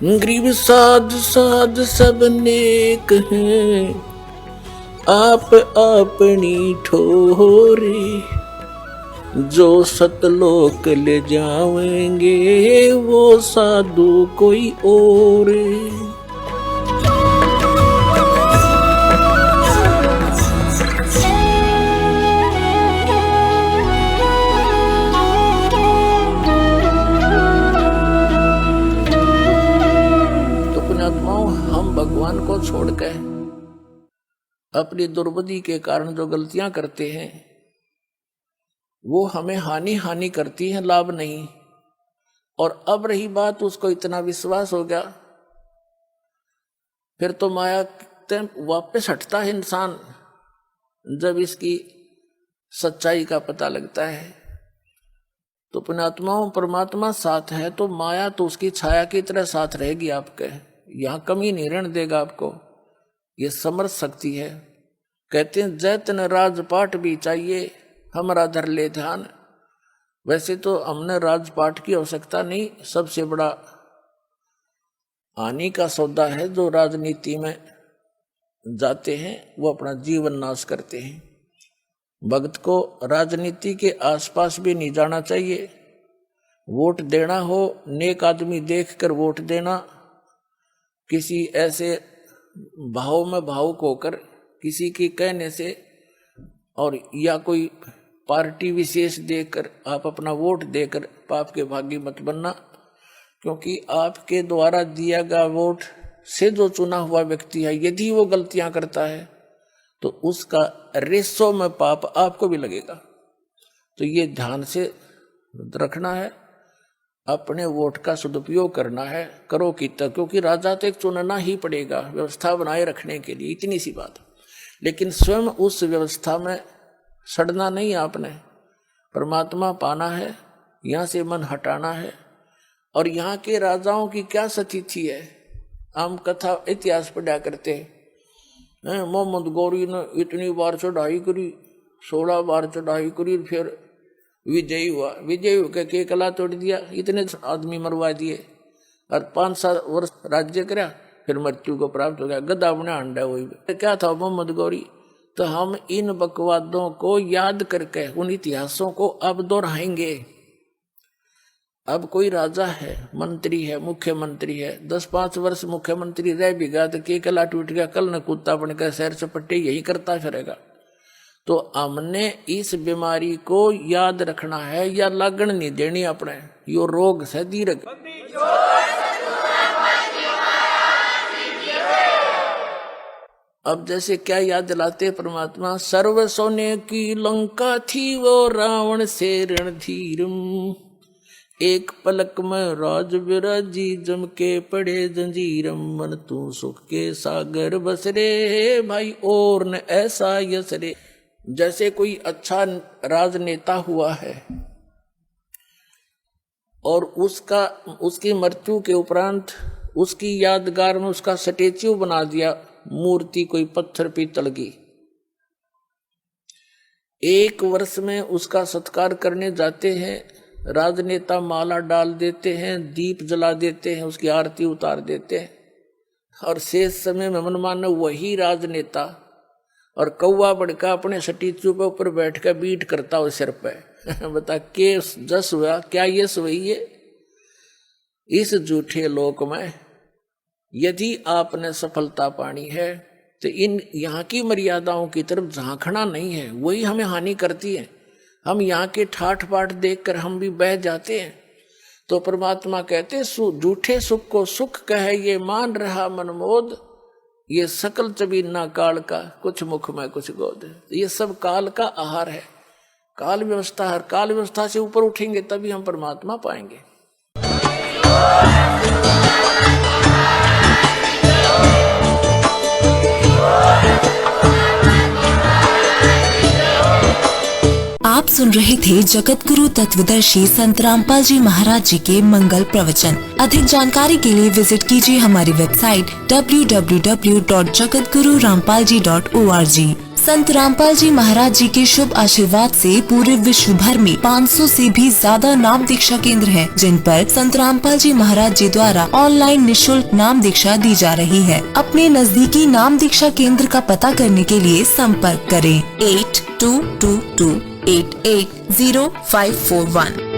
गरीब साध साध सब नेक हैं, आप अपनी ठोरे। जो सतलोक ले जावेंगे वो साधु कोई और। तो पुण्यात्माओं, हम भगवान को छोड़कर अपनी दुर्बुद्धि के कारण जो गलतियां करते हैं वो हमें हानि करती है, लाभ नहीं। और अब रही बात, उसको इतना विश्वास हो गया, फिर तो माया वापस हटता है इंसान जब इसकी सच्चाई का पता लगता है। तो पुण्यात्माओं, परमात्मा साथ है तो माया तो उसकी छाया की तरह साथ रहेगी आपके, यहां कमी नहीं रहने देगा आपको। ये समर्थ शक्ति है। कहते हैं जैतन राजपाट भी चाहिए हमारा धर ले ध्यान। वैसे तो हमने राजपाट की आवश्यकता नहीं, सबसे बड़ा हानि का सौदा है जो राजनीति में जाते हैं, वो अपना जीवन नाश करते हैं। भक्त को राजनीति के आसपास भी नहीं जाना चाहिए। वोट देना हो, नेक आदमी देखकर वोट देना, किसी ऐसे भाव में भावुक होकर किसी के कहने से और या कोई पार्टी विशेष देकर आप अपना वोट देकर पाप के भागी मत बनना। क्योंकि आपके द्वारा दिया गया वोट से जो चुना हुआ व्यक्ति है, यदि वो गलतियां करता है तो उसका रेशो में पाप आपको भी लगेगा। तो ये ध्यान से रखना है, अपने वोट का सदुपयोग करना है, करो कितना, क्योंकि राजा तो एक चुनना ही पड़ेगा व्यवस्था बनाए रखने के लिए, इतनी सी बात। लेकिन स्वयं उस व्यवस्था में सड़ना नहीं, आपने परमात्मा पाना है, यहाँ से मन हटाना है। और यहाँ के राजाओं की क्या स्थिति है, हम कथा इतिहास पढ़ा करते हैं। मोहम्मद गौरी ने इतनी बार चढ़ाई करी, 16 बार चढ़ाई करी, फिर विजयी हुआ, विजयी होकर के कला तोड़ दिया, इतने आदमी मरवा दिए और 5-7 वर्ष राज्य करा, फिर मृत्यु को प्राप्त हो गया। गधा बना अंडा वही क्या था मोहम्मद गौरी। तो हम इन बकवादों को याद करके उन इतिहासों को अब दोहराएंगे। अब कोई राजा है, मंत्री है, मुख्यमंत्री है, 10-5 वर्ष मुख्यमंत्री रह भी गया तो के कला टूट गया, कल न कुत्ता बनकर सैर सपट्टे यही करता फिरेगा। तो हमने इस बीमारी को याद रखना है या लगन नहीं देनी अपने, यो रोग से दीर्घ। अब जैसे क्या याद दिलाते परमात्मा, सर्व सोने की लंका थी वो रावण से रणधीरम, एक पलक में राज विराजी जम के पड़े जंजीरम, मन तू सुख के सागर बस रे भाई और न ऐसा यस रे। जैसे कोई अच्छा राजनेता हुआ है और उसकी मृत्यु के उपरांत उसकी यादगार में उसका स्टेच्यू बना दिया, मूर्ति कोई पत्थर पीतल की। 1 वर्ष में उसका सत्कार करने जाते हैं, राजनेता माला डाल देते हैं, दीप जला देते हैं, उसकी आरती उतार देते हैं, और शेष समय में मनमाना वही राजनेता और कौवा बड़का अपने स्टेच्यू पे ऊपर बैठ कर बीट करता हो सिर पे। बता के जस हुआ क्या ये सही है? इस झूठे लोक में यदि आपने सफलता पानी है तो इन यहाँ की मर्यादाओं की तरफ झांकना नहीं है, वही हमें हानि करती है। हम यहाँ के ठाठ बाट देखकर हम भी बह जाते हैं। तो परमात्मा कहते झूठे सुख को सुख कहे ये मान रहा मनमोद, ये सकल चबीना काल का कुछ मुख में कुछ गोद। ये सब काल का आहार है, काल व्यवस्था। हर काल व्यवस्था से ऊपर उठेंगे तभी हम परमात्मा पाएंगे। आप सुन रहे थे जगत गुरु तत्वदर्शी संत रामपाल जी महाराज जी के मंगल प्रवचन। अधिक जानकारी के लिए विजिट कीजिए हमारी वेबसाइट www.jagatgururampalji.org। संत रामपाल जी महाराज जी के शुभ आशीर्वाद से पूरे विश्व भर में 500 से भी ज्यादा नाम दीक्षा केंद्र हैं, जिन पर संत रामपाल जी महाराज जी द्वारा ऑनलाइन निशुल्क नाम दीक्षा दी जा रही है। अपने नजदीकी नाम दीक्षा केंद्र का पता करने के लिए संपर्क करें 8222880541।